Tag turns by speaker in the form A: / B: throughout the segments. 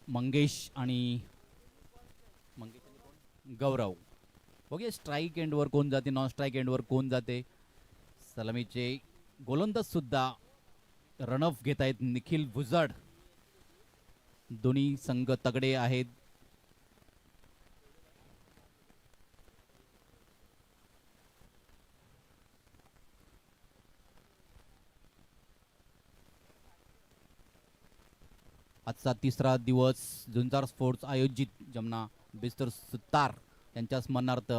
A: मंगेश आणि गौरव. बघूया स्ट्राईक एंडवर कोण जाते, नॉन स्ट्राईक एंडवर कोण जाते. सलामीचे गोलंदाज सुद्धा रनऑफ घेत आहेत. निखिल भुजड. दोन्ही संघ तगडे आहेत. आजचा तिसरा दिवस झुंजार स्पोर्ट्स आयोजित जमना बिस्तर सुतार यांच्या स्मरणार्थ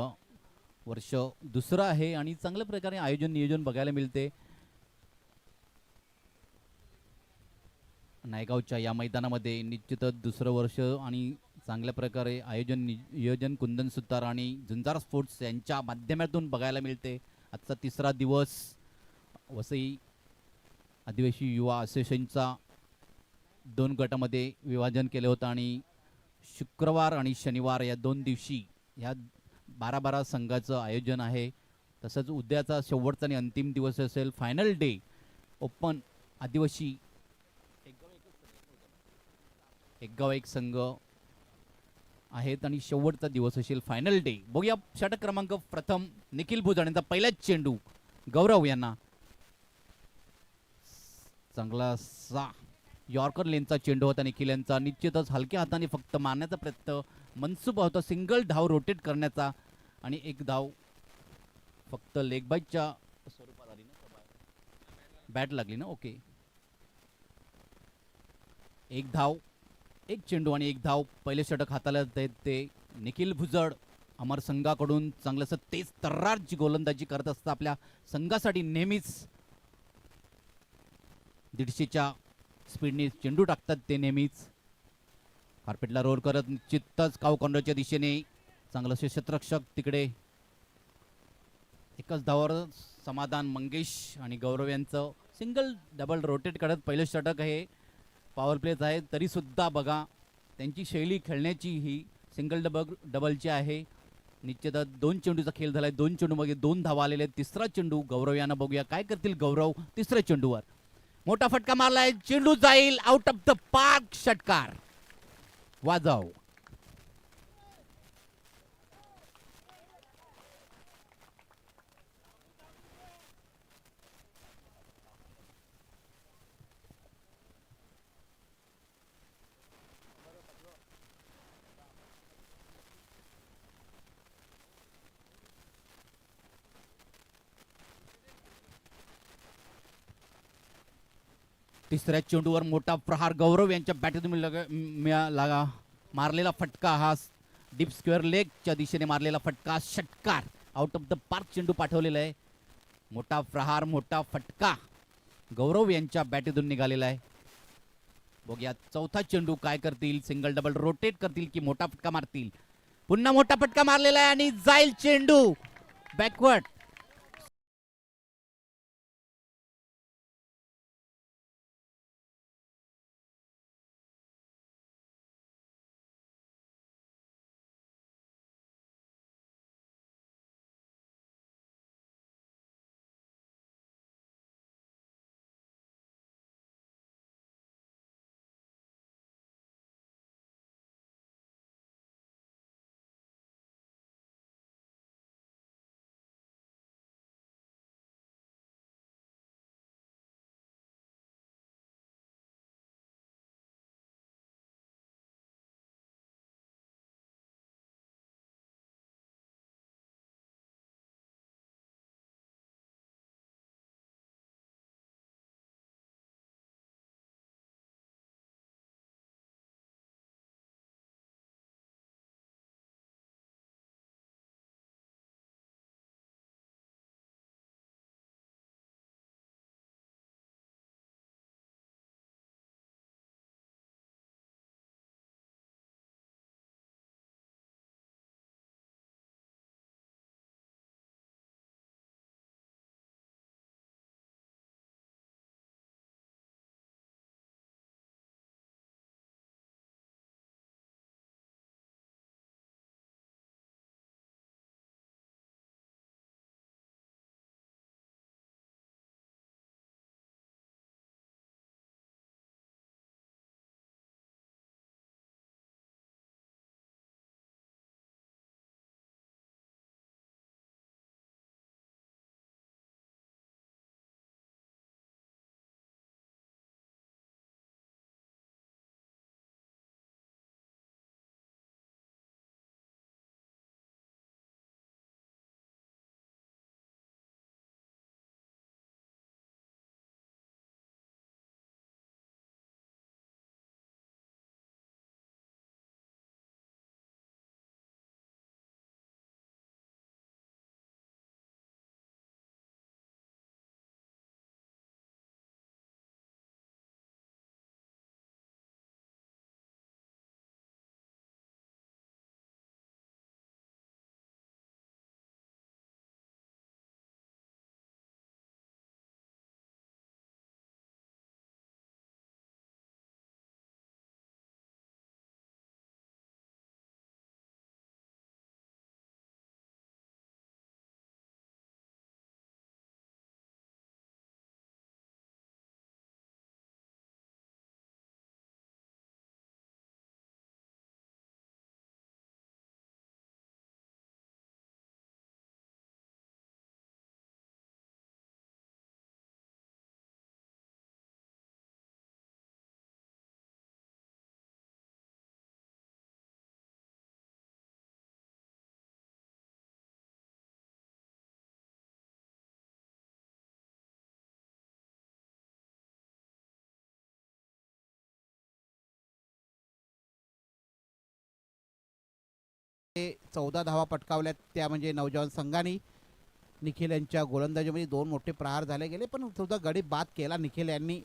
A: वर्ष दुसरं आहे आणि चांगल्या प्रकारे आयोजन नियोजन बघायला मिळते. नायगावच्या या मैदानामध्ये निश्चितच दुसरं वर्ष आणि चांगल्या प्रकारे आयोजन नियोजन कुंदन सुतार आणि झुंजार स्पोर्ट्स यांच्या माध्यमातून बघायला मिळते. आजचा तिसरा दिवस वसई आदिवासी युवा असोसिएशनचा 2 गटामध्ये विभाजन केलं होतं आणि शुक्रवार आणि शनिवार या 2 दिवशी ह्या 12-12 संघाचं आयोजन आहे. तसंच उद्याचा शेवटचा आणि अंतिम दिवस असेल फायनल डे ओपन आदिवासी एक गाव एक संघ आहेत आणि शेवटचा दिवस असेल फायनल डे. बघूया षटक क्रमांक प्रथम निखिल भुजड यांचा पहिलाच चेंडू गौरव यांना चांगला यॉर्कर लेनचा चेंडू होता. निखिल यांचा निश्चितच हलक्या हाताने फक्त मारण्याचा प्रयत्न मनसुबा होता. सिंगल धाव रोटेट करण्याचा आणि एक धाव फक्त लेग बाईटच्या स्वरूपात आली ना, बॅट लागली ना. ओके, एक धाव एक चेंडू आणि एक धाव. पहिले षटक हाताला ते निखिल भुजड अमर संघाकडून चांगलंसं तेज तर्रारची गोलंदाजी करत असतात. आपल्या संघासाठी नेहमीच 150च्या स्पीडने चेंडू टाकतात ते नेहमीच. कार्पेटला रोल करत निश्चितच काव कॉर्नरच्या दिशेने चांगलंसे क्षेत्ररक्षक तिकडे. एकच धावावर समाधान मंगेश आणि गौरव यांचं. सिंगल डबल रोटेट करत पहिलं षटक आहे. पॉवर प्लेच आहे तरी सुद्धा बघा त्यांची शैली खेळण्याची ही सिंगल डबलची आहे. निश्चितच 2 चेंडूचा खेळ झालाय. 2 चेंडूमध्ये 2 धावा आलेले आहेत. तिसरा चेंडू गौरव यांना बघूया काय करतील गौरव. तिसऱ्या चेंडूवर मोठा फटका मारलाय. चेंडू जाईल आउट ऑफ द पार्क. षटकार वाजव. तिसऱ्या चेंडूवर मोठा प्रहार गौरव यांच्या बॅटमधून लागा मारलेला फटका. हा डीप स्क्वेअर लेगच्या दिशेने मारलेला फटका. षटकार आउट ऑफ द पार्क चेंडू पाठवलेला आहे. मोठा प्रहार मोठा फटका गौरव यांच्या बॅटमधून निघालेला आहे. बघूया चौथा चेंडू काय करतील. सिंगल डबल रोटेट करतील की मोठा फटका मारतील. पुन्हा मोठा फटका मारलेला आहे आणि जाईल चेंडू बॅकवर्ड.
B: 14 धावा पटकावल्यात त्या म्हणजे नौजवान संघाने. निखिल यांच्या गोलंदाजीमध्ये 2 मोठे प्रहार झाले गेले, पण सुद्धा गडी बाद केला निखिल यांनी.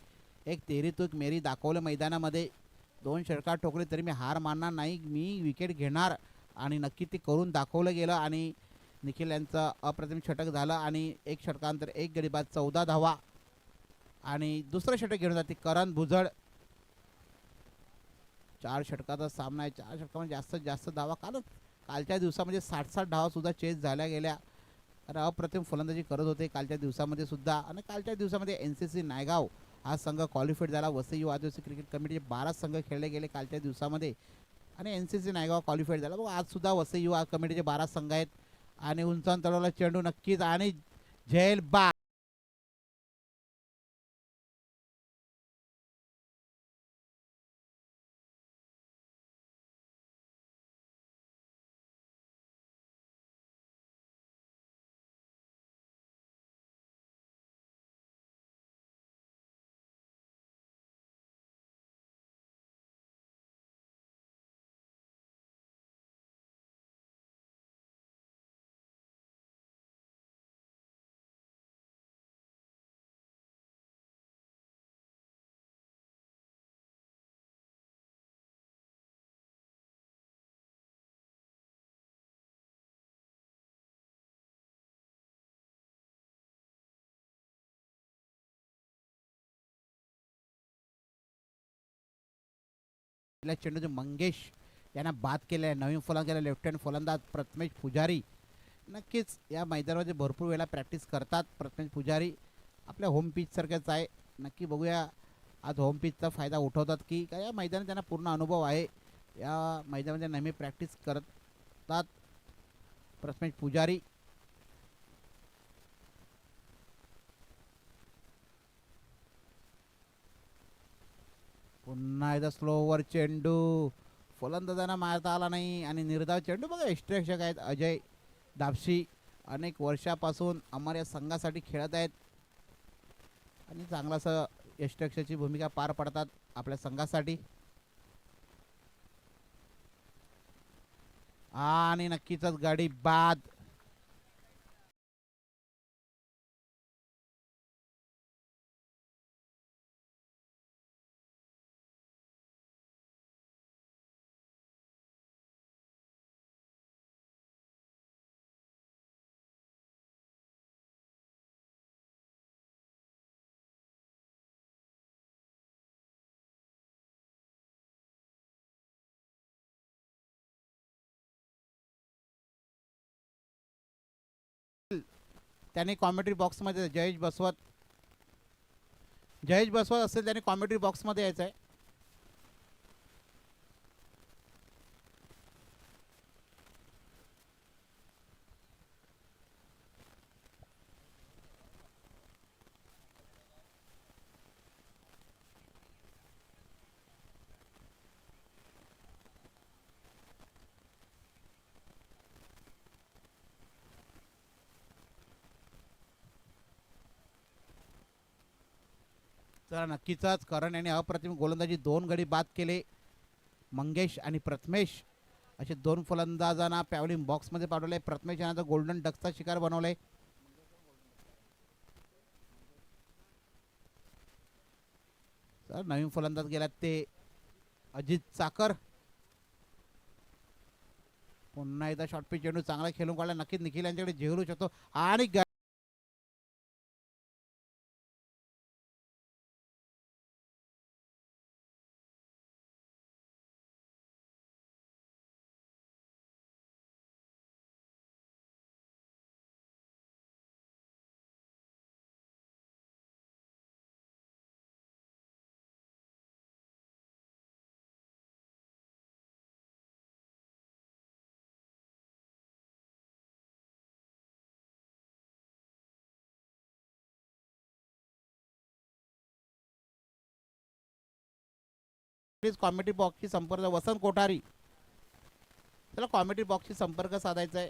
B: एक तेरी तूक मेरी दाखवलं मैदानामध्ये. 2 षटकार ठोकले तरी मी हार मानणार नाही, मी विकेट घेणार, आणि नक्की ते करून दाखवलं गेलं. आणि निखिल यांचं अप्रतिम षटक झालं आणि एक षटकानंतर एक गडी बाद 14 धावा. आणि दुसरं षटक घेऊन जाते करण भुजड. 4 षटकाचा सामना आहे. 4 षटकामध्ये जास्तीत जास्त धावा, कारण कालच्या दिवसामध्ये 60-60 धावा सुद्धा चेस झाल्या गेल्या. कारण अप्रतिम फलंदाजी करत होते कालच्या दिवसामध्ये सुद्धा. आणि कालच्या दिवसामध्ये NCC नायगाव हा संघ क्वालिफाईड झाला. वसई युवा आदिवासी क्रिकेट कमिटीचे 12 संघ खेळले गेले कालच्या दिवसामध्ये आणि NCC नायगाव क्वालिफाईड झाला. बघ आज सुद्धा वसई युवा कमिटीचे 12 संघ आहेत. आणि उंचावून तळवला चेंडू नक्कीच, आणि झेल बा चेंडू मंगेश यांना बाद केले आहे. नवीन फलंदाज केला लेफ्ट हँड फलंदाज प्रथमेश पुजारी. नक्कीच या मैदानामध्ये भरपूर वेळा प्रॅक्टिस करतात प्रथमेश पुजारी. आपल्या होम पिच सारख्याच आहे. नक्की बघूया आज होम पिचचा फायदा उठवतात की काय. या मैदानात त्यांना पूर्ण अनुभव आहे. या मैदानामध्ये नेहमी प्रॅक्टिस करतात प्रथमेश पुजारी. पुन्हा एकदा स्लोवर चेंडू, फलंदाजांना मारता आला नाही आणि निर्धाव चेंडू. बघा यष्टिरक्षक आहेत अजय दाबशी, अनेक वर्षापासून अमर या संघासाठी खेळत आहेत आणि चांगलासं यष्टिरक्षकाची भूमिका पार पडतात आपल्या संघासाठी. आणि नक्कीच गाडी बाद. त्याने कॉमेंट्री बॉक्समध्ये जयेश बसवत असेल, त्याने कॉमेंट्री बॉक्समध्ये यायचं आहे. तर नक्कीच करण यांनी अप्रतिम गोलंदाजी 2 गडी बाद केले. मंगेश आणि प्रथमेश असे 2 फलंदाजांना पॅव्हलिन बॉक्समध्ये पाठवले. प्रथमेश यांना गोल्डन डकचा शिकार बनवले. तर नवीन फलंदाज गेलात ते अजित चाकर. पुन्हा एकदा शॉर्ट पिच चेंडू चांगला खेळून काढला. नक्कीच निखिल यांच्याकडे झेलू शकतो. आणि कॉमेडी बॉक्सशी संपर्क वसंत कोठारी, त्याला कॉमेडी बॉक्सशी संपर्क साधायचा आहे.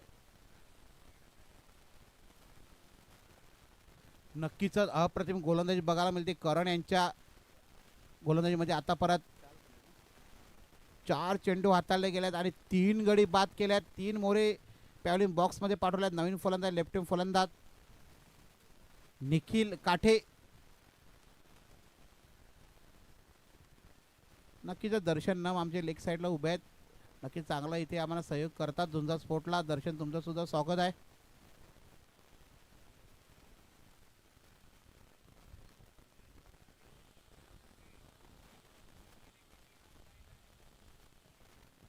B: नक्कीच अप्रतिम गोलंदाजी बघायला मिळते करण यांच्या गोलंदाजीमध्ये. आता परत 4 चेंडू हाताळले गेल्यात आणि 3 गडी बाद केल्यात. 3 मोरे पॅव्हलिन बॉक्समध्ये पाठवल्यात. नवीन फलंदाज लेफ्ट हँड फलंदाज निखिल काठे. नक्कीच दर्शन नम आमचे लेग साईडला उभे आहेत. नक्की चांगला इथे आम्हाला सहयोग करतात झुंजार स्पोर्टला. दर्शन तुमचं सुद्धा स्वागत आहे.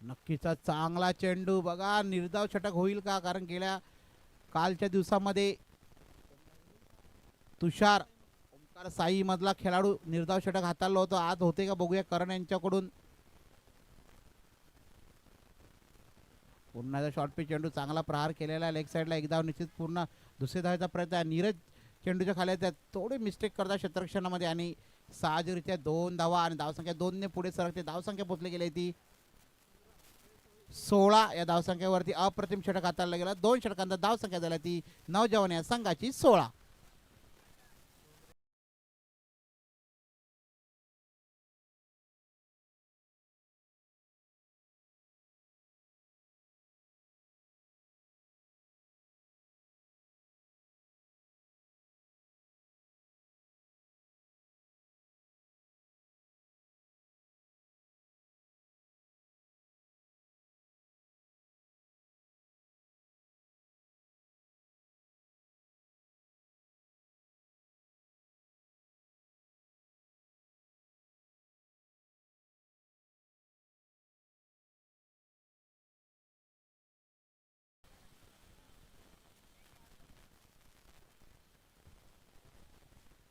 B: नक्कीच चांगला चेंडू बघा. निर्धाव षटक होईल का? कारण गेल्या कालच्या दिवसामध्ये तुषार ओंकार साई मधला खेळाडू निर्धाव षटक हाताळलं होतं. आज होते का बघूया करण यांच्याकडून. पुन्हा शॉर्ट पिच चेंडू चांगला प्रहार केलेला लेग साईडला. एक धाव निश्चित पूर्ण. दुसरी धावाचा प्रयत्न आहे. नीरज चेंडूच्या खाली त्यात थोडे मिस्टेक करतात क्षेत्ररक्षणामध्ये आणि सहजरित्या 2 धावा आणि धावसंख्या 2 ने पुढे सरकते. धावसंख्या पोचली गेली ती 16. या धावसंख्येवरती अप्रतिम षटक हाताळला गेला. 2 षटकांचा धावसंख्या झाली ती नौजवान या संघाची 16.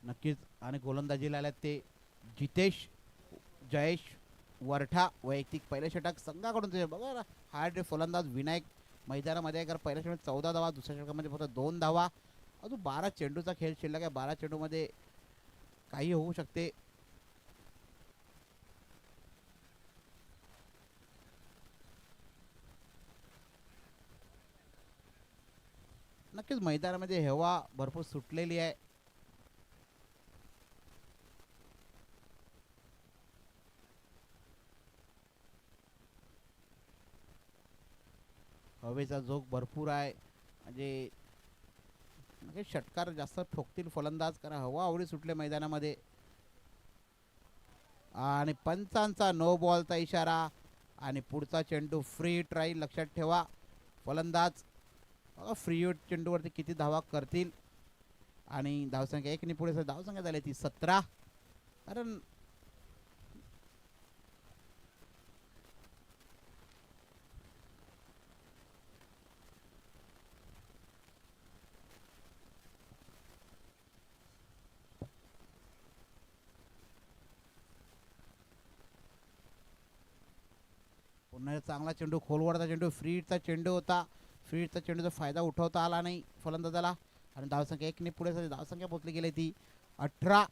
B: नक्कीच आणि गोलंदाजीला आल्यात ते जितेश जयेश वरठा. वैयक्तिक पहिले षटक संघाकडून ते बघा. हार्ड फलंदाज विनायक मैदानामध्ये आहे. कारण पहिल्या षटकात 14 धावा, दुसऱ्या षटकामध्ये फक्त 2 धावा. अजून 12 चेंडूचा खेळ शिल्लक आहे. 12 चेंडूमध्ये काही होऊ शकते. नक्कीच मैदानामध्ये हवा भरपूर सुटलेली आहे. हवेचा झोक भरपूर आहे. म्हणजे षटकार जास्त ठोकतील फलंदाज कारण हवा आवडी सुटले मैदानामध्ये. आणि पंचांचा नो बॉलचा इशारा आणि पुढचा चेंडू फ्री ट्राई. लक्षात ठेवा फलंदाज फ्री चेंडूवरती किती धावा करतील. आणि धावसंख्या 1 ने पुढे धावसंख्या झाली ती 17. कारण पुन्हा चांगला चेंडू खोलवरचा चेंडू फ्रीडचा चेंडू होता. फ्रीडचा चेंडूचा फायदा उठवता आला नाही फलंदाजाला आणि धावसंख्या 1 ने पुढे धावसंख्या पोचली गेली ती 18.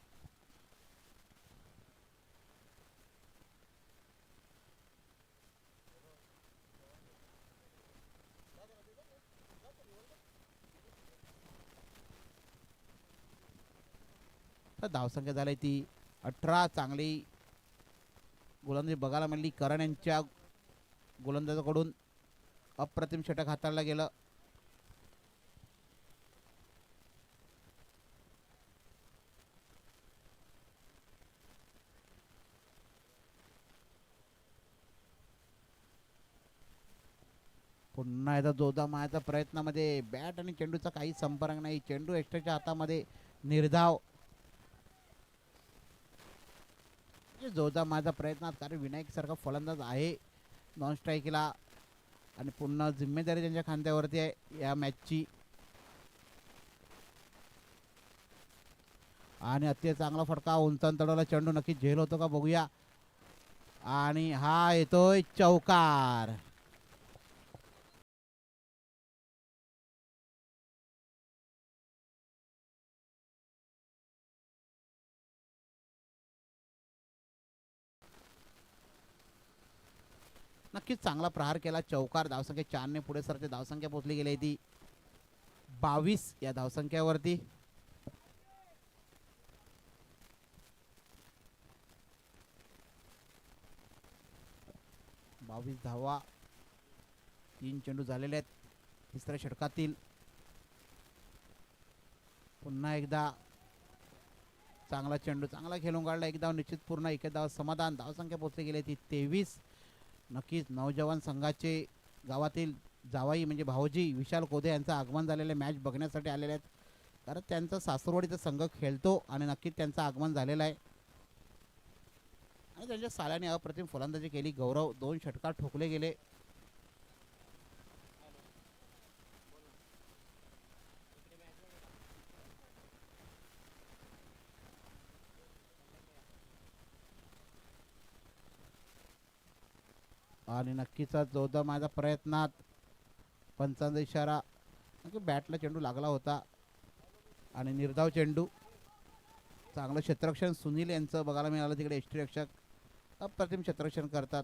B: धावसंख्या झाली ती 18. चांगली गोलंदाजी बघायला मिळाली करण यांच्या गोलंदाजाकडून. अप्रतिम षटक हाताळलं गेलं. पुन्हा एकदा जोरदार मारायचा प्रयत्नामध्ये बॅट आणि चेंडूचा काही संपर्क नाही. चेंडू एक्स्ट्राच्या हातामध्ये. निर्धाव. जोरदार मारायचा प्रयत्नात कारण विनायक सारखा फलंदाज आहे नॉन स्ट्राईकला आणि पुन्हा जिम्मेदारी त्यांच्या खांद्यावरती आहे या मॅचची. आणि अति चांगला फटका उंचावून तडवला चेंडू. नक्की झेल होतो का बघूया. आणि हा येतोय चौकार. नक्कीच चांगला प्रहार केला. चौकार. धावसंख्या 4 ने पुढे सरते. धावसंख्या पोचली गेली ती 22 या धावसंख्येवरती. 22 धावा 3 चेंडू झालेले आहेत तिसऱ्या षटकातील. पुन्हा एकदा चांगला चेंडू चांगला खेळून काढला. एक धाव निश्चित पूर्ण. एक धाव समाधान. धावसंख्या पोहोचली गेली ती 23. नक्कीच नौजवान संघाचे गावातील जावाई म्हणजे भाऊजी विशाल कोदे यांचं आगमन झालेलं मॅच बघण्यासाठी आलेले आहेत. कारण त्यांचा सासरवाडीचा संघ खेळतो आणि नक्कीच त्यांचं आगमन झालेलं आहे आणि त्यांच्या साल्याने अप्रतिम फलंदाजी केली. गौरव 2 षटकार ठोकले गेले. आणि नक्कीच जोरदार माझ्या प्रयत्नात पंचांचा इशारा नक्की बॅटला चेंडू लागला होता आणि निर्धाव चेंडू. चांगलं क्षेत्ररक्षण सुनील यांचं बघायला मिळालं. तिकडे यष्टीरक्षक अप्रतिम क्षेत्ररक्षण करतात.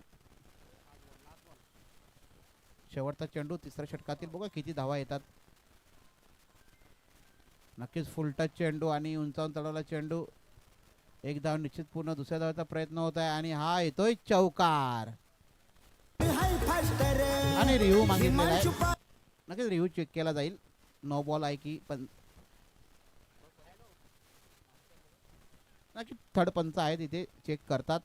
B: शेवटचा चेंडू तिसऱ्या षटकातील. बघा किती धावा येतात. नक्कीच फुल टच चेंडू आणि उंचावून चढवला चेंडू. एक धाव निश्चित पूर्ण. दुसऱ्या धावाचा प्रयत्न होत आहे आणि हा येतोय चौकार आणि रिव्ह्यू मागितलेला आहे. नक्कीच रिव्ह्यू चेक केला जाईल. नो बॉल आहे की पण नक्की थर्ड पंच आहे तिथे चेक करतात.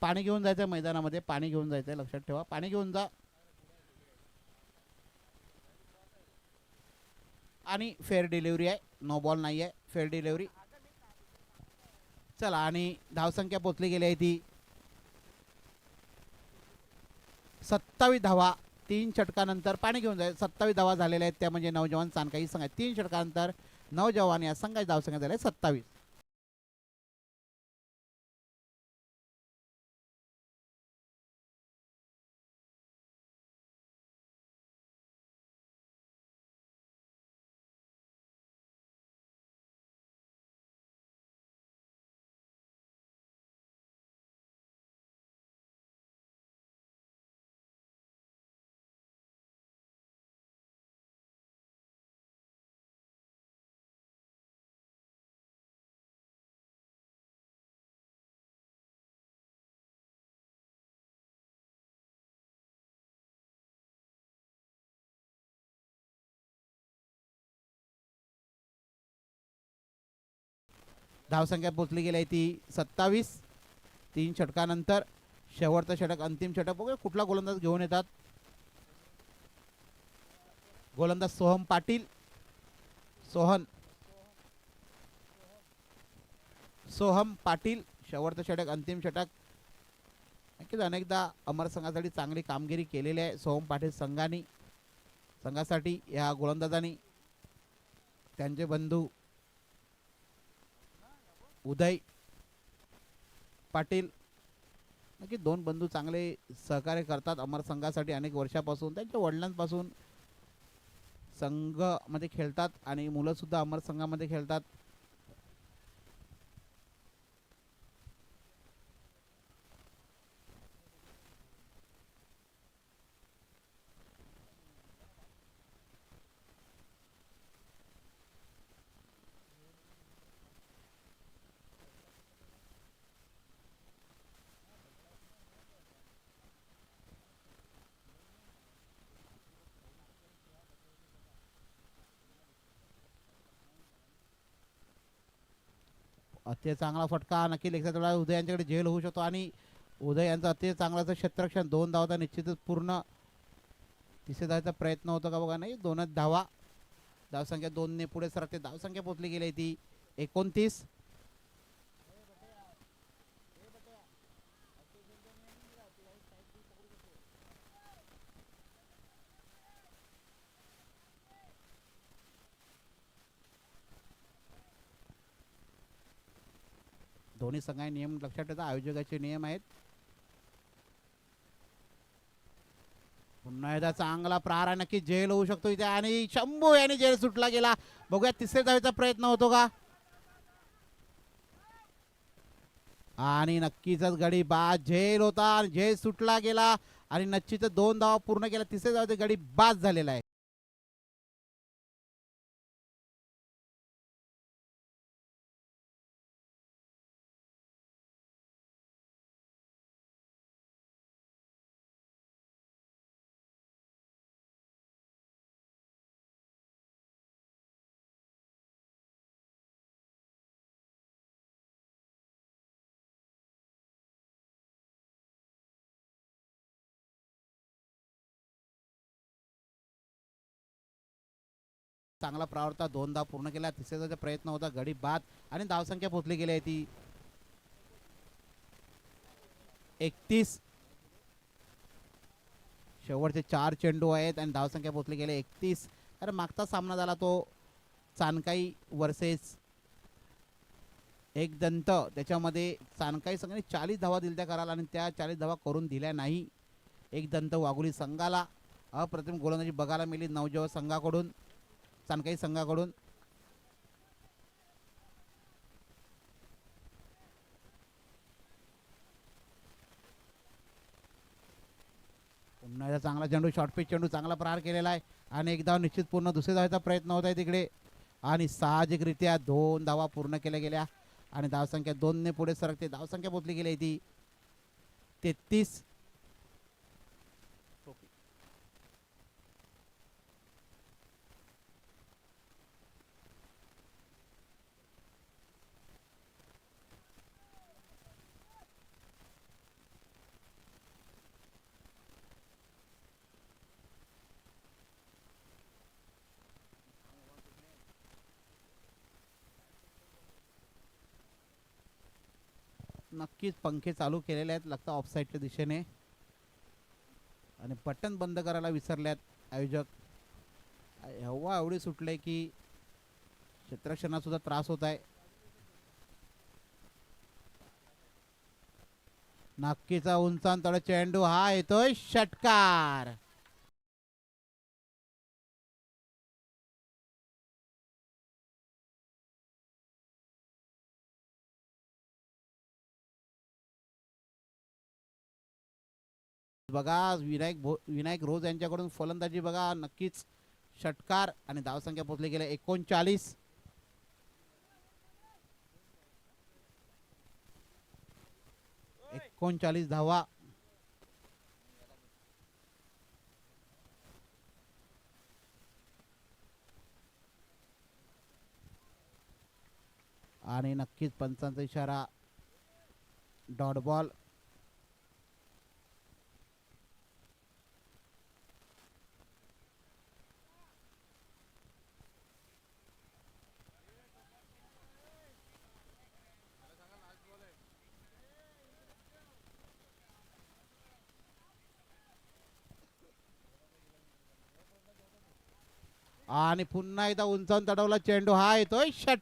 B: पाणी घेऊन जायचं मैदानामध्ये. पाणी घेऊन जायचं लक्षात ठेवा. पाणी घेऊन जा. आणि फेअर डिलिव्हरी आहे. नो बॉल नाही आहे. Fair delivery. चला आणि धावसंख्या पोचली गेली आहे ती 27 धावा 3 षटकानंतर. पाणी घेऊन जाय 27 धावा झालेल्या आहेत. त्या म्हणजे नौजवान चांदकाई संघ 3 षटकानंतर नौजवान या संघाची धावसंख्या झाली 27. धावसंख्या पोचली गेली आहे ती 27. 3 षटकानंतर शेवटचं षटक अंतिम षटक. बघूया कुठला गोलंदाज घेऊन येतात. गोलंदाज सोहम पाटील. सोहम पाटील. शेवटचं षटक अंतिम षटक. नक्कीच अनेकदा अमर संघासाठी चांगली कामगिरी केलेली आहे सोहम पाटील संघासाठी. या गोलंदाजांनी त्यांचे बंधू उदय पाटील नक्की 2 बंधू चांगले सहकार्य करतात अमर संघासाठी अनेक वर्षापासून. त्यांच्या वडिलांपासून संघामध्ये खेळतात आणि मुलं सुद्धा अमर संघामध्ये खेळतात. अतिशय चांगला फटका नक्की लेखा तेवढा उदय यांच्याकडे झेल होऊ शकतो आणि उदय यांचं अतिशय चांगलं क्षेत्ररक्षण. 2 धावाचा निश्चितच पूर्ण. तिसऱ्या धावाचा प्रयत्न होतो का बघा. नाही 2च धावा. धावसंख्या 2 ने पुढे सरकते. धावसंख्या पोचली गेली ती 29. दोन्ही संघाचे नियम लक्षात ठेवा. आयोजकाचे नियम आहेत. पुन्हा एकदा चांगला प्रहार नक्की जेल होऊ शकतो इथे आणि शंभू याने जेल सुटला गेला. बघूया तिसऱ्या धावेचा प्रयत्न होतो का आणि नक्कीच गडी बाद. झेल होता आणि झेल सुटला गेला आणि नक्कीच 2 धावा पूर्ण केला. तिसऱ्या धावेचा गडी बाद झालेला आहे. चांगला प्रहार होता, 2 धाव पूर्ण केला. तिसऱ्याचा प्रयत्न होता, गडी बाद आणि धावसंख्या पोहोचली गेली आहे ती 31. शेवटचे 4 चेंडू आहेत आणि धावसंख्या पोहोचली गेली 31. तर मागचा सामना झाला तो चाणकाई वर्सेस एक दंत. त्याच्यामध्ये चाणकाई संघाने 40 धावा दिल्या करायला आणि त्या 40 धावा करून दिल्या नाही. एक दंत वाघोली संघाला अप्रतिम गोलंदाजी बघायला मिळाली नवजवान संघाकडून, चाणकाई संघाकडून. पुन्हा एकदा चांगला चेंडू, शॉर्ट पिच चेंडू, चांगला प्रहार केलेला आहे आणि एक धाव निश्चित पूर्ण. दुसऱ्या धावाचा प्रयत्न होत आहे तिकडे आणि साहजिकरित्या 2 धावा पूर्ण केल्या गेल्या आणि धावसंख्या 2 ने पुढे सरकते. धावसंख्या पोहोचली गेली ती 33. नक्कीच पंखे चालू केलेले आहेत, लागतं ऑफसाईडच्या दिशेने आणि बटन बंद करायला विसरल्यात आयोजक. हवा एवढी सुटले की क्षेत्ररक्षणाला सुद्धा त्रास होत आहे. नक्कीचा उंचांतळ चेंडू, हा येतोय षटकार. बघा विनायक रोज यांच्याकडून फलंदाजी बघा, नक्कीच षटकार आणि धावसंख्या पोहोचली गेल्या 39. धावा. आणि नक्कीच पंचांचा इशारा, डॉट बॉल. आणि पुन्हा एकदा उंचावून तडवला चेंडू, हा येतोय षट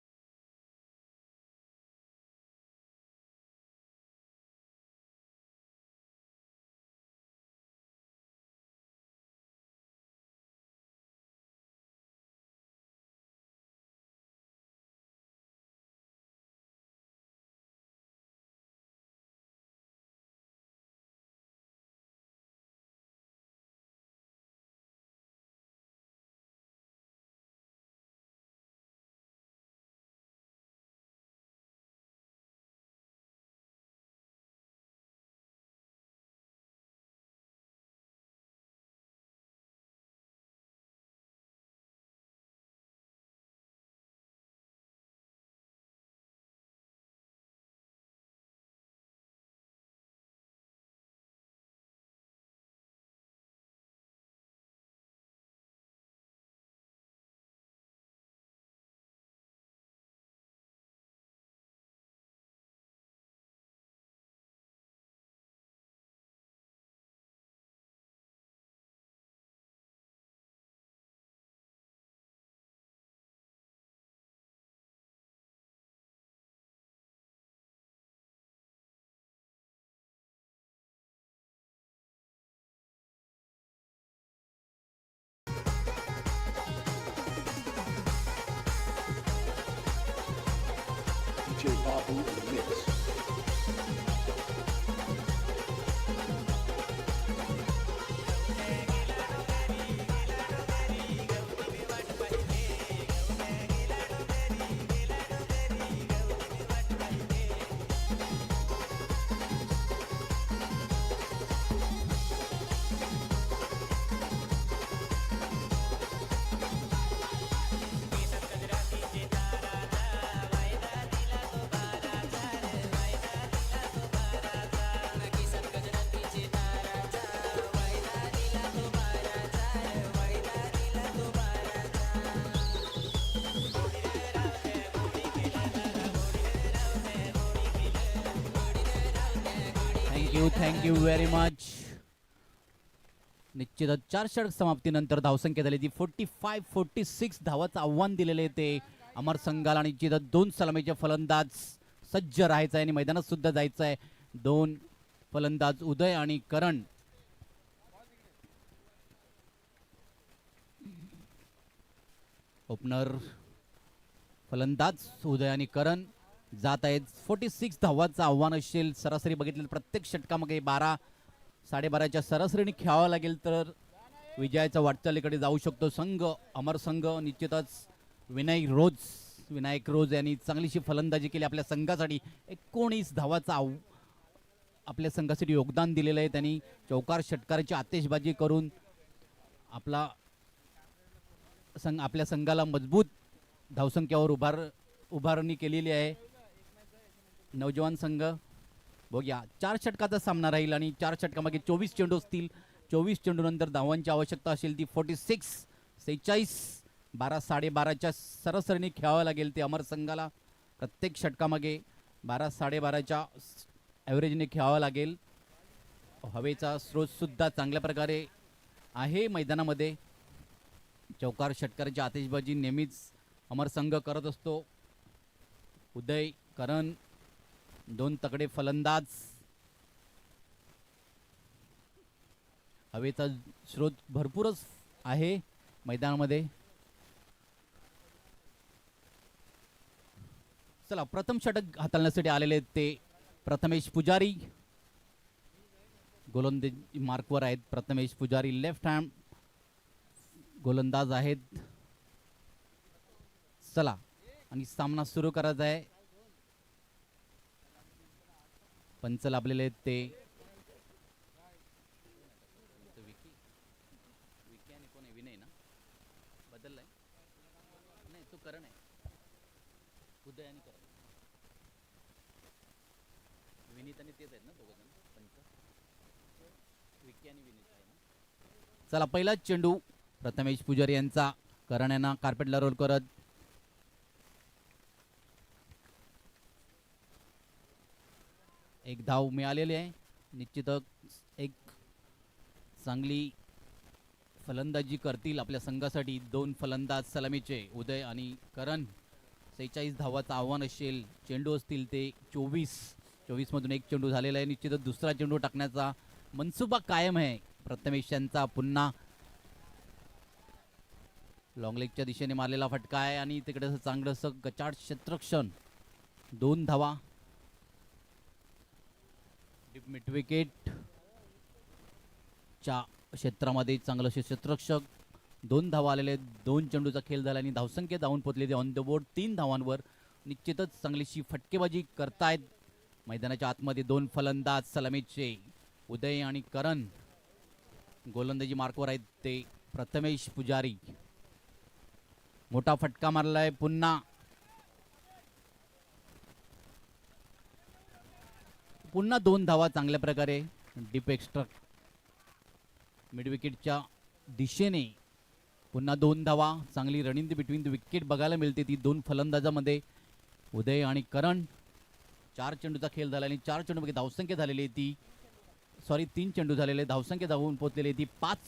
A: थँक्यू व्हेरी मच. निश्चितच 4 षटक समाप्तीनंतर धावसंख्या झाली ती 45-46 धावाचं आव्हान दिलेले ते अमर संघाला. निश्चितच 2 सलामीचे फलंदाज सज्ज राहायचं आहे आणि मैदानात सुद्धा जायचं आहे. 2 फलंदाज उदय आणि करण. ओपनर फलंदाज उदय आणि करण जात आहेत. 46 धावाचं आव्हान असेल. सरासरी बघितलं प्रत्येक षटकामध्ये 12-12.5च्या सरासरीने खेळावं लागेल तर विजयाच्या वाटचालीकडे जाऊ शकतो संघ. अमर संघ निश्चितच विनायक रोज यांनी चांगलीशी फलंदाजी केली आपल्या संघासाठी. 19 धावाचा आपल्या संघासाठी योगदान दिलेलं आहे. त्यांनी चौकार षटकाराची आतिषबाजी करून आपल्या संघाला मजबूत धावसंख्येवर उभारणी केलेली आहे. नौजवान संघ बघूया 4 षटकाचा सामना राहील आणि 4 षटकामागे 24 चेंडू असतील. 24 चेंडू नंतर धावांची आवश्यकता असेल ती 46 12-12.5च्या सरासरीने खेळावं लागेल ते अमर संघाला. प्रत्येक षटकामागे 12-12.5च्या ॲव्हरेजने खेळावं लागेल. हवेचा स्रोत सुद्धा चांगल्या प्रकारे आहे मैदानामध्ये. चौकार षटकाराची आतिषबाजी नेहमीच अमर संघ करत असतो. उदय करण 2 तगडे फलंदाज. हवेचा स्रोत भरपूरच आहे मैदानामध्ये. चला प्रथम षटक हाताळण्यासाठी आलेले ते प्रथमेश पुजारी गोलंदाजी मार्कवर आहेत. प्रथमेश पुजारी लेफ्ट हँड गोलंदाज आहेत. चला आणि सामना सुरू करायचा आहे. पंच लाभलेले आहेत ते विनय ना बदललाय नाही तो करण आहे. उदय आणि करण विनीत आणि तेच आहेत ना दोघं जण पंच विकी आणि विनीत आहे ना. चला पहिला चेंडू प्रथमेश पुजारी यांचा. करण यांना कार्पेटला रोल करत एक धाव मिळालेली आहे. निश्चितच एक चांगली फलंदाजी करतील आपल्या संघासाठी 2 फलंदाज सलामीचे उदय आणि करण. 46 धावाचं आव्हान असेल. चेंडू असतील ते 24 मधून एक चेंडू झालेला आहे. निश्चितच दुसरा चेंडू टाकण्याचा मनसुबा कायम आहे प्रथमेश यांचा. पुन्हा लॉंगलेगच्या दिशेने मारलेला फटका आहे आणि तिकडे चांगलंसं गचाड क्षेत्ररक्षण. 2 धावा मिड विकेट च्या क्षेत्रामध्ये चांगलं क्षेत्ररक्षक. 2 धावा आलेले. 2 चेंडूचा खेळ झाला आणि धावसंख्या धावून पोचलेली ऑन द बोर्ड 3 धावांवर. निश्चितच चांगलीशी फटकेबाजी करतायत मैदानाच्या आतमध्ये 2 फलंदाज सलामीचे उदय आणि करण. गोलंदाजी मार्कवर आहेत ते प्रथमेश पुजारी. मोठा फटका मारलाय पुन्हा पुन्हा 2 धावा चांगल्या प्रकारे डीप एक्स्ट्रा मिड विकेटच्या दिशेने. पुन्हा 2 धावा. चांगली रनिंग बिटवीन द विकेट बघायला मिळते ती 2 फलंदाजामध्ये उदय आणि करण. 4 चेंडूचा खेळ झाला आणि 4 चेंडूमध्ये धावसंख्या झालेली आहे ती 3 चेंडू झालेले. धावसंख्या धावून पोहोचलेली ती 5.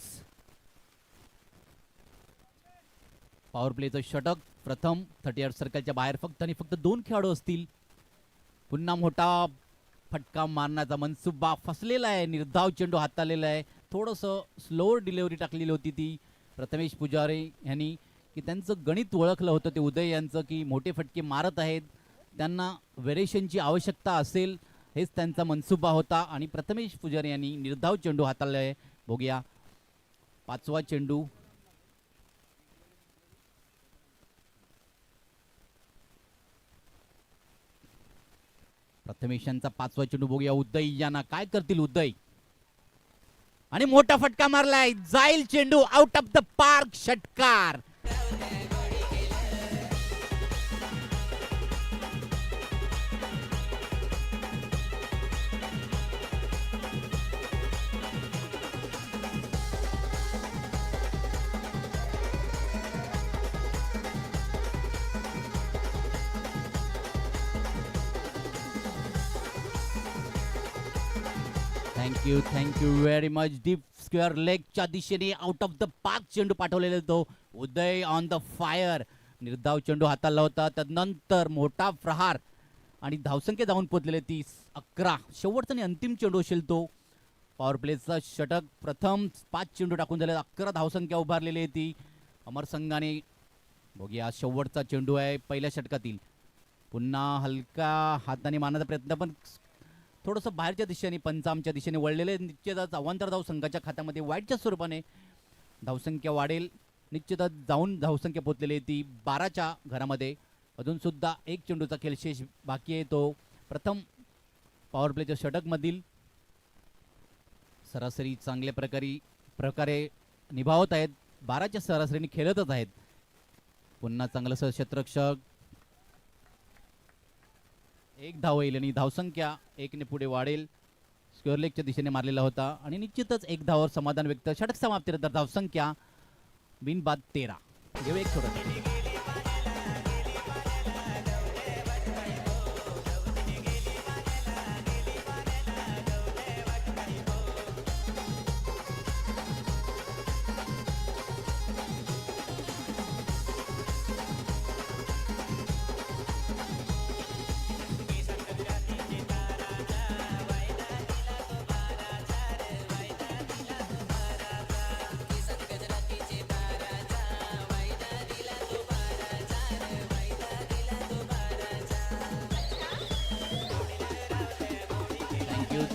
A: पॉवर प्लेचं षटक प्रथम 38 सर्कलच्या बाहेर फक्त 2 खेळाडू असतील. पुन्हा मोठा फटका मारण्याचा मनसुबा फसलेला आहे. निर्धाव चेंडू हाताळलेला आहे. थोडंसं स्लोअर डिलिव्हरी टाकलेली होती ती प्रथमेश पुजारी यांनी की त्यांचं गणित ओळखलं होतं ते उदय यांचं की मोठे फटके मारत आहेत त्यांना व्हेरिएशनची आवश्यकता असेल हेच त्यांचा मनसुबा होता आणि प्रथमेश पुजारी यांनी निर्धाव चेंडू हाताळला आहे. बघूया 5वा चेंडू. प्रथमेशांचा 5वा चेंडू. बघूया उदय यांना काय करतील उदय. आणि मोठा फटका मारलाय. जाईल चेंडू आउट ऑफ द पार्क. षटकार. Thank you very much. Deep square लेगच्या दिशेने आउट ऑफ द पार्क चेंडू पाठवलेला तो उदय ऑन द फायर. निर्धाव चेंडू हाताळला होता. त्यानंतर मोठा प्रहार आणि धावसंख्या जाऊन पोहोचलेले 30-11. शेवटचा आणि अंतिम चेंडू असेल तो. पॉवर प्लेचा षटक प्रथम 5 चेंडू टाकून झाले. 11 धावसंख्या उभारलेली आहे ती अमर संघाने. बघूया शेवटचा चेंडू आहे पहिल्या षटकातील. पुन्हा हलका हाताने मारण्याचा प्रयत्न पण थोडंसं बाहेरच्या दिशेने पंचामच्या दिशेने वळलेले. निश्चितच अवांतर धाव संघाच्या खात्यामध्ये वाईटच्या स्वरूपाने धावसंख्या वाढेल. निश्चितच जाऊन धावसंख्या पोहोचलेली आहे ती 12च्या घरामध्ये. अजून सुद्धा एक चेंडूचा खेळ शेष बाकी आहे. तो प्रथम पॉवर प्लेच्या षटकमधील सरासरी चांगल्या प्रकारे निभावत आहेत. 12च्या सरासरीने खेळतच आहेत. पुन्हा चांगलंसं क्षेत्ररक्षक. एक धाव येईल आणि धावसंख्या 1ने पुढे वाढेल. स्क्वेअर लेगच्या दिशेने मारलेला होता आणि निश्चितच एक धावावर समाधान व्यक्त. षटक समाप्तीनंतर धावसंख्या बिनबाद 13. घेऊ एक थोडं.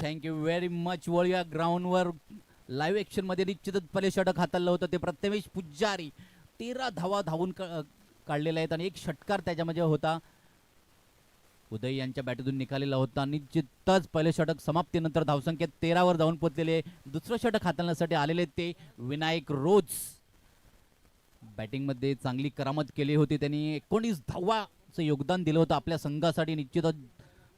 A: Thank you very much. वळूया ग्राउंडवर. लाईव्ह ॲक्शन मध्ये निश्चितच पहिले षटक हाताळलं होतं ते प्रथमेश पुजारी. 13 धावा धावून काढलेल्या आहेत आणि एक षटकार त्याच्यामध्ये होता. उदय यांच्या बॅटून निघालेला होता. निश्चितच पहिले षटक समाप्तीनंतर धावसंख्या 13वर जाऊन पोहोचलेले. दुसरं षटक हाताळण्यासाठी आलेले ते विनायक रोज. बॅटिंगमध्ये चांगली करामत केली होती त्यांनी. 19 धावाचं योगदान दिलं होतं आपल्या संघासाठी. निश्चितच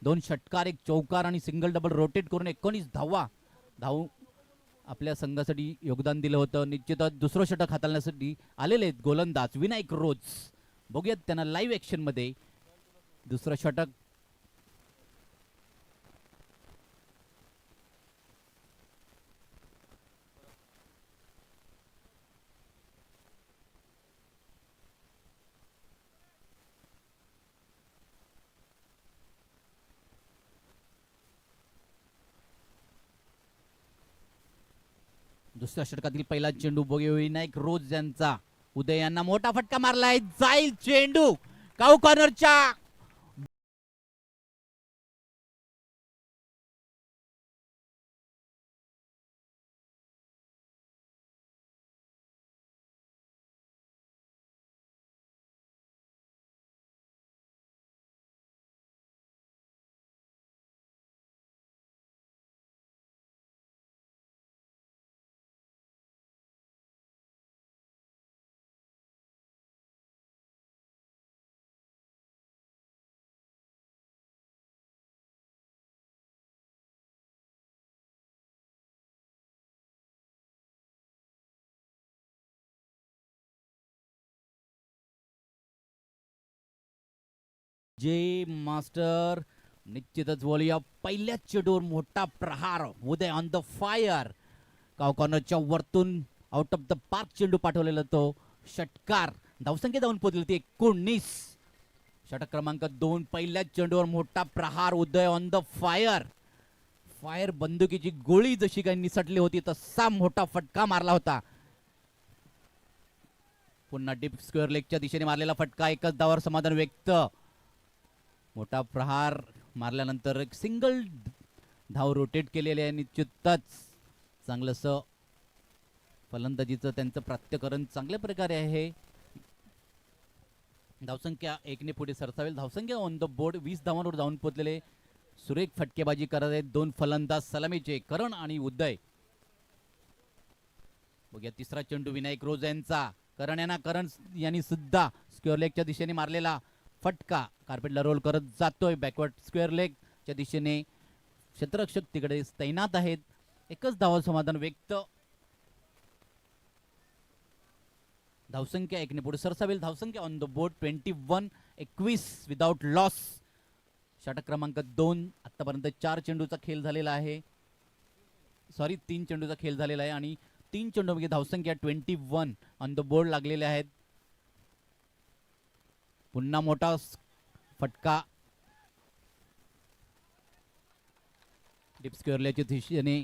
A: 2 षटकार, 1 चौकार आणि सिंगल डबल रोटेट करून 19 धाव आपल्या संघासाठी योगदान दिलं होतं. निश्चितच दुसरं षटक हाताळण्यासाठी आलेले आहेत गोलंदाज विनायक रोज. बघूयात त्यांना लाईव्ह ॲक्शन मध्ये दुसरं षटक. दुसऱ्या षटकातील पहिला चेंडू बघूया विनायक रोज यांचा. उदय यांना मोठा फटका मारलाय. जाईल चेंडू काऊ कॉर्नरच्या जे मास्टर. निश्चितच वळूया पहिल्या चेंडूवर मोठा प्रहार. उदय ऑन द फायर. काव कॉर्नरच्या वरतून आउट ऑफ द पार्क चेंडू पाठवलेला तो षटकार. धावसंख्या जाऊन पोहोचली ती 19. षटक क्रमांक 2. पहिल्या चेंडूवर मोठा प्रहार. उदय ऑन द फायर बंदुकीची गोळी जशी काही निसटली होती तसा मोठा फटका मारला होता. पुन्हा डीप स्क्वेअर लेगच्या दिशेने मारलेला फटका. एकच धावावर समाधान व्यक्त. मोठा प्रहार मारल्यानंतर एक सिंगल धाव रोटेट केलेले आहे. निश्चितच चांगलंसं फलंदाजीचं त्यांचं प्रात्यकरण चांगल्या प्रकारे आहे. धावसंख्या 1ने पुढे सरसावेल. धावसंख्या ऑन द बोर्ड 20 धावांवर जाऊन पोहोचलेले. सुरेख फटकेबाजी करत आहेत 2 फलंदाज सलामीचे करण आणि उदय. बघूया तिसरा चेंडू विनायक रोज यांचा. करण यांनी सुद्धा स्क्वेअर लेगच्या दिशेने मारलेला फटका कार्पेटला रोल करत जातोय. बॅकवर्ड स्क्वेअर लेगच्या दिशेने क्षेत्ररक्षक तिकडे तैनात आहेत. एकच धावा समाधान व्यक्त. धावसंख्या 1ने पुढे सरसावेल. धावसंख्या on the board 21 without loss. षटक क्रमांक 2. आतापर्यंत 4 चेंडूचा खेळ झालेला आहे. सॉरी 3 चेंडूचा खेळ झालेला आहे आणि 3 चेंडूमध्ये धावसंख्या 21 ऑन द बोर्ड लागलेले आहेत. पुन्हा मोठा फटका डीप स्क्वेअरल्याच्या दिशेने.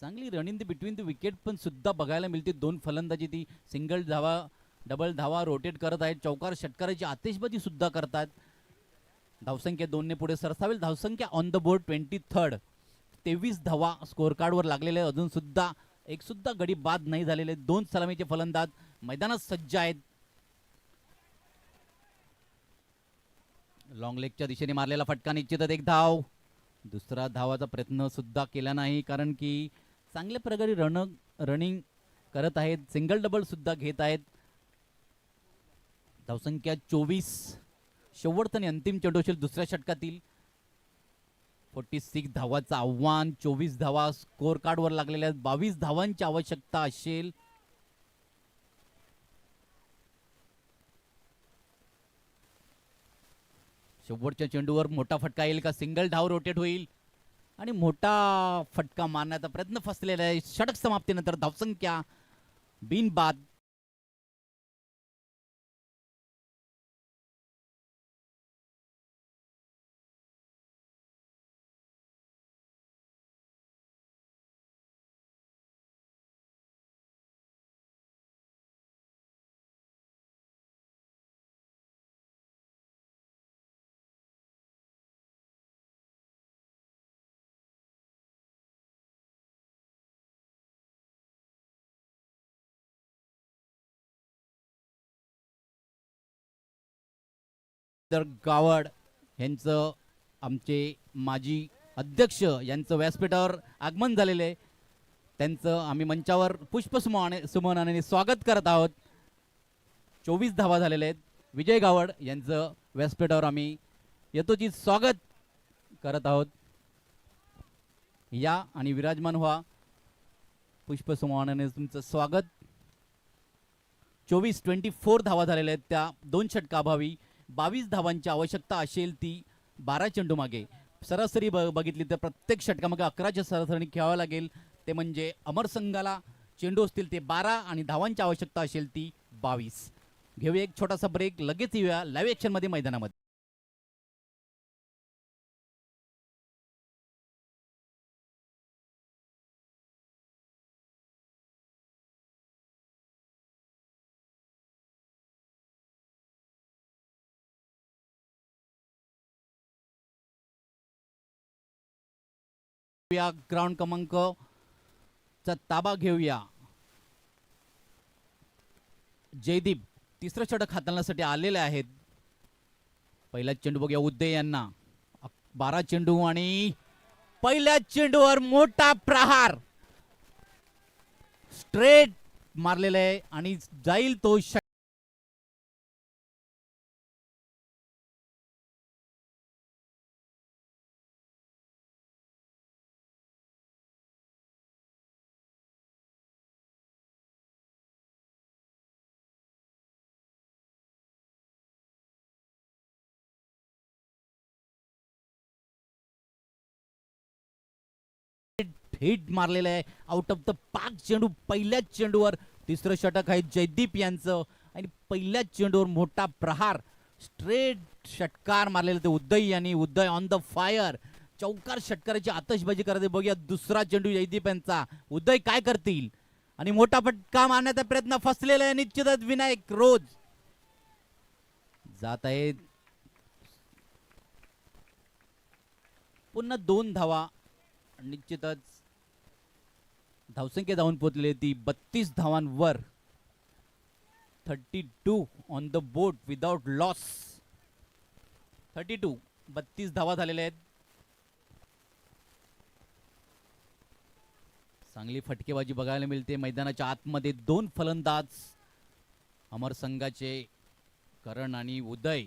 A: चांगली run in the between the wicket पण सुद्धा बघायला मिळते. 2 फलंदाजी ती सिंगल धावा डबल धावा रोटेट करत आहेत. चौकार षटकाराची आतिषबाजी सुद्धा करतात. धावसंख्या 2 ने पुढे सरसावेल. धावसंख्या ऑन द बोर्ड 23rd. 23 धावा स्कोअर कार्डवर लागलेले. अजून सुद्धा एक सुद्धा गडी बाद नाही झालेले. 2 सलामीचे फलंदाज मैदानात सज्ज आहेत. लॉंग लेगच्या दिशेने मारलेला फटका निश्चितच एक धाव. दुसरा धावाचा प्रयत्न सुद्धा केला नाही कारण की चांगल्या प्रकारे रनिंग करत आहेत. सिंगल डबल सुद्धा घेत आहेत. धावसंख्या 24. शेवटचा आणि अंतिम चेंडू असेल दुसऱ्या षटकातील. 46 धावाचं आव्हान. 24 धावा स्कोअर कार्डवर लागलेल्या. 22 धावांची आवश्यकता असेल. शेवटच्या चेंडूवर मोठा फटका येईल का? सिंगल धाव रोटेट होईल आणि मोठा फटका मारण्याचा प्रयत्न फसलेला आहे. षटक समाप्तीनंतर धावसंख्या बिनबाद. तर गावड यांचं आमचे माजी अध्यक्ष यांचं व्यासपीठावर आगमन झालेलं आहे. त्यांचं आम्ही मंचावर पुष्पसुमनाने स्वागत करत आहोत. 24 धावा झालेले आहेत. विजय गावड यांचं व्यासपीठावर आम्ही यथोचित स्वागत करत आहोत. या आणि विराजमान व्हा. पुष्पसुमनाने तुमचं स्वागत. 24 धावा झालेल्या आहेत. त्या 2 षटकाभावी 22 धावांची आवश्यकता असेल ती 12 चेंडू मागे. सरासरी बघितली तर प्रत्येक षटकामागे 11च्या सरासरी खेळावं लागेल. ते म्हणजे अमर संघाला चेंडू असतील ते 12 आणि धावांची आवश्यकता असेल ती 22. घेऊया एक छोटासा ब्रेक. लगेच येऊया लाईव्ह ॲक्शन मध्ये मैदानामध्ये. या ग्राउंड क्रमांक चा ताबा घेऊया. जयदीप तिसरं षटक हाताळण्यासाठी आलेले आहेत. पहिला चेंडू बघूया उदय यांना. 12 चेंडू आणि पहिल्या चेंडूवर मोठा प्रहार स्ट्रेट मारलेला आहे आणि जाईल तो हिट मारलेला आहे. आउट ऑफ द पार्क चेंडू पहिल्याच चेंडूवर. तिसरं षटक आहे जयदीप यांचं आणि पहिल्याच चेंडूवर मोठा प्रहार स्ट्रेट षटकार मारलेला ते उदय यांनी. उदय ऑन द फायर. चौकार षटकाराची आतषबाजी करते. बघूया दुसरा चेंडू जयदीप यांचा. उदय काय करतील आणि मोठा फटका मारण्याचा प्रयत्न फसलेला आहे. निश्चितच विनायक रोज जात आहेत. पुन्हा 2 धावा. निश्चितच धावसंख्या जाऊन पोहोचली ती 32 धावांवर. 32 on the board without loss. 32 धावा झालेल्या आहेत. चांगली फटकेबाजी बघायला मिळते मैदानाच्या आतमध्ये. 2 फलंदाज अमर संघाचे करण आणि उदय.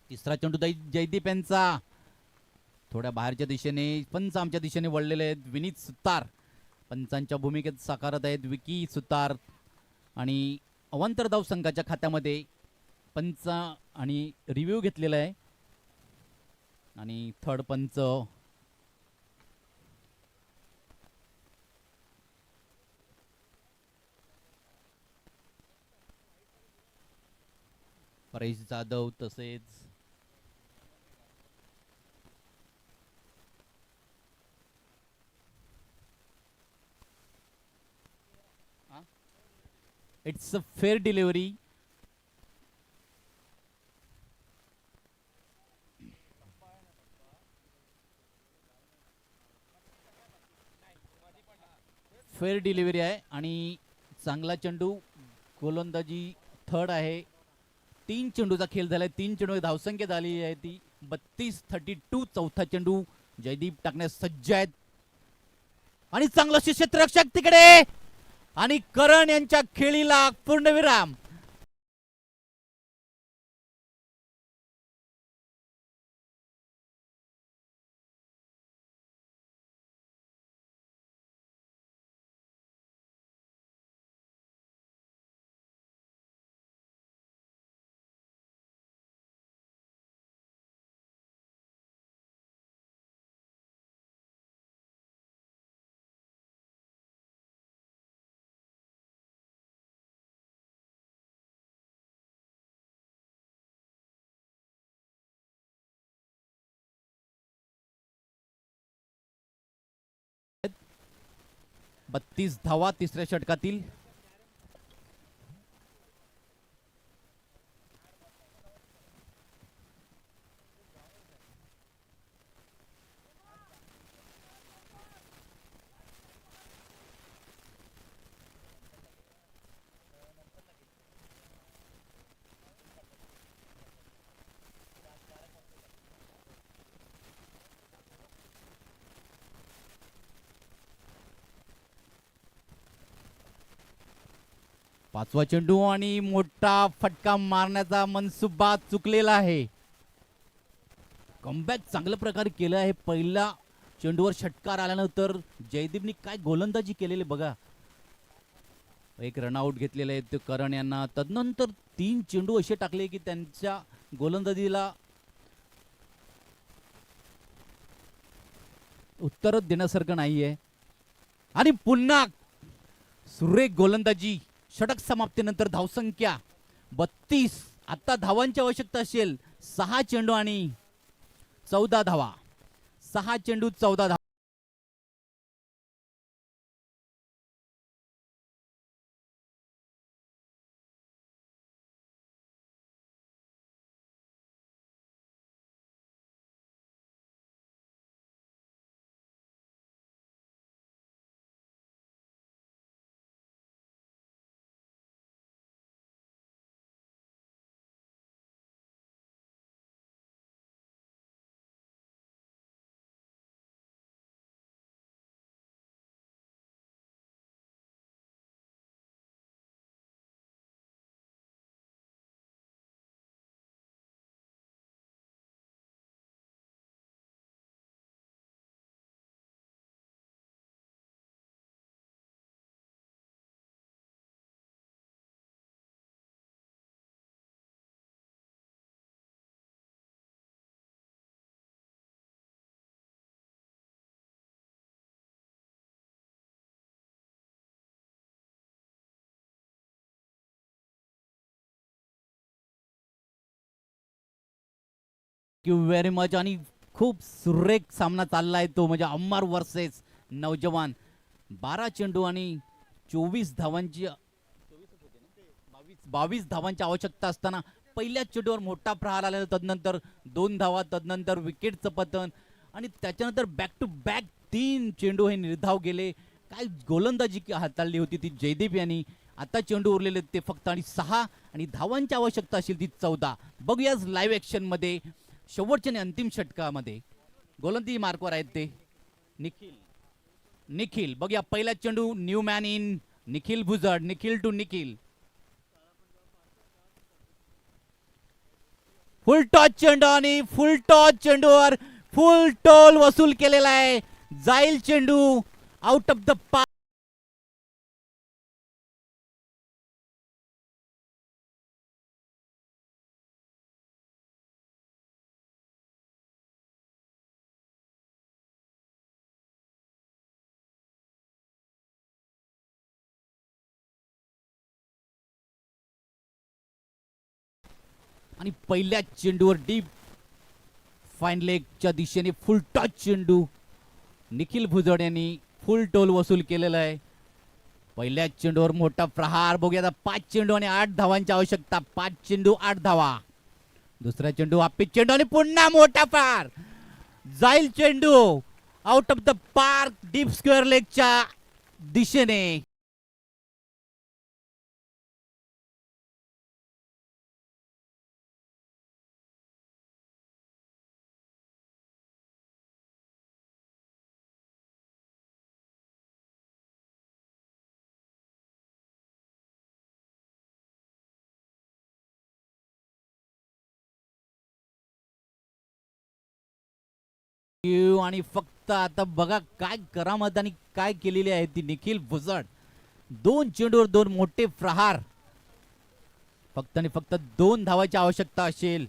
A: तिसरा चेंडू जयदीप यांचा. थोड्या बाहेरच्या दिशेने पंच आमच्या दिशेने वळलेले आहेत. विनीत सुतार पंचांच्या भूमिकेत साकारत आहेत. विकी सुतार आणि अवांतर धाव संघाच्या खात्यामध्ये पंच आणि रिव्ह्यू घेतलेला आहे. आणि थर्ड पंच परेश जाधव तसेच it's a fair delivery. Fair delivery आहे आणि चांगला चेंडू. गोलंदाजी थर्ड आहे. 3 चेंडूचा खेळ झालाय. 3 चेंडू धावसंख्या झाली आहे ती 32-32. चौथा चेंडू जयदीप टाकण्यास सज्ज आहेत आणि चांगलं क्षेत्ररक्षक तिकडे आणि करण यांच्या खेळीला पूर्णविराम. बत्तीस धावा तिसऱ्या षटकातील. पाचवा चेंडू आणि मोठा फटका मारण्याचा मनसुबा चुकलेला आहे. कमबॅक चांगल्या प्रकारे केलं आहे. पहिला चेंडूवर षटकार आल्यानंतर जयदीपनी काय गोलंदाजी केलेली बघा. एक रनआउट घेतलेले आहे ते करण यांना. तदनंतर 3 चेंडू असे टाकले की त्यांच्या गोलंदाजीला उत्तरच देण्यासारखं नाहीये. आणि पुन्हा सुरेख गोलंदाजी. षटक समाप्तीनंतर धावसंख्या 32. आता धावांची आवश्यकता असेल. 6 चेंडू आणि 14 धावा. 6 चेंडू 14 धावा. Thank you very much. आणि खूप सुरेख सामना चाललाय तो म्हणजे अम्मार वर्सेस नौजवान. 12 चेंडू आणि 24 धावांची 22 धावांची आवश्यकता असताना पहिल्या चेंडूवर मोठा प्रहार आलेला. तदनंतर 2 धावा. तदनंतर विकेटचं पतन आणि त्याच्यानंतर बॅक टू बॅक 3 चेंडू हे निर्धाव गेले. काय गोलंदाजी हाताळली होती ती जयदीप यांनी. आता चेंडू उरलेले ते फक्त आणि 6 आणि धावांची आवश्यकता असेल ती 14. बघूया लाईव्ह ऍक्शन मध्ये शेवटच्या आणि अंतिम षटकामध्ये गोलंदाजी मार्कवर आहेत ते निखिल. बघूया पहिला चेंडू. New man in Nikhil Bhujad. Nikhil to Nikhil. Full toss चेंडू आणि फुल टॉस चेंडूवर फुल टोल वसूल केलेला आहे. जाईल चेंडू आउट ऑफ द आणि पहिल्या चेंडूवर डीप फाईन लेगच्या दिशेने फुल टॉच चेंडू. निखिल भुजड यांनी फुल टोल वसूल केलेला आहे. पहिल्या चेंडूवर मोठा प्रहार. बघूया 5 चेंडू आणि 8 धावांची आवश्यकता. 5 चेंडू 8 धावा. दुसरा चेंडू हापी चेंडू आणि पुन्हा मोठा प्रहार. जाईल चेंडू out of the park deep square लेगच्या दिशेने. आणि फक्त आता बघा काय करामत आणि काय केलेली आहे ती निखिल भुजड. 2 चेंडूवर 2 मोठे प्रहार. फक्त आणि फक्त 2 धावाची आवश्यकता असेल.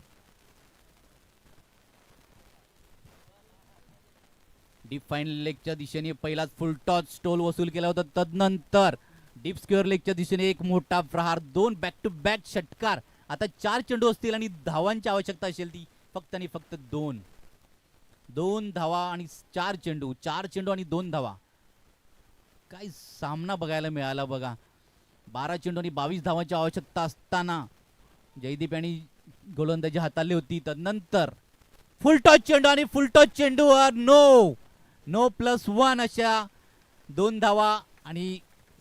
A: डीप फाईन लेगच्या दिशेने पहिलाच फुल टॉच स्टोल वसूल केला होता. तदनंतर डीप स्क्वेअर लेगच्या दिशेने एक मोठा प्रहार. 2 बॅक टू बॅक षटकार. आता 4 चेंडू असतील आणि धावांची आवश्यकता असेल ती फक्त आणि फक्त 2 धावा आणि 4 चेंडू. 4 चेंडू आणि 2 धावा. काय सामना बघायला मिळाला बघा. 12 चेंडू आणि 22 धावांची आवश्यकता असताना जयदीप यांनी गोलंदाजी हाताळली होती. तदनंतर फुल टॉच चेंडू आणि फुल टॉच चेंडूवर नो +1 अशा 2 धावा आणि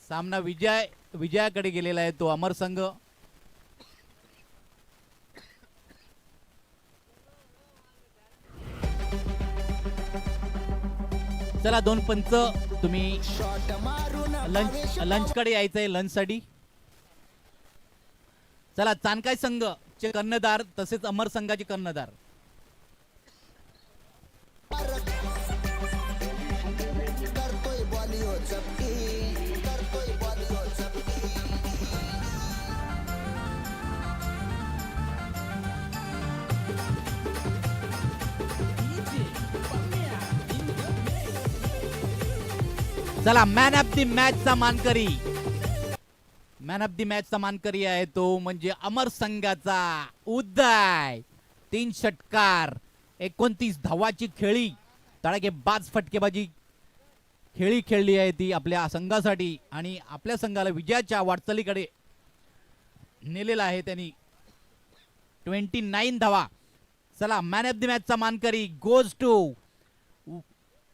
A: सामना विजयाकडे गेलेला आहे तो अमर संघ. चला 2 पंच तुम्ही लंचकडे यायचंय लंचसाठी. चला चाणकाय संघ चे कर्णधार तसेच अमर संघाचे कर्णधार. चला मॅन ऑफ द मॅचचा मानकरी. मॅन ऑफ द मॅचचा मानकरी आहे तो म्हणजे अमर संघाचा उदय. 3 षटकार 29 धावाची खेळी. तडाखेबाज फटकेबाजी खेळी खेळली आहे ती आपल्या संघासाठी आणि आपल्या संघाला विजयाच्या वाटचालीकडे नेलेला आहे त्यांनी. 29 धावा. चला मॅन ऑफ द मॅचचा मानकरी गोज टू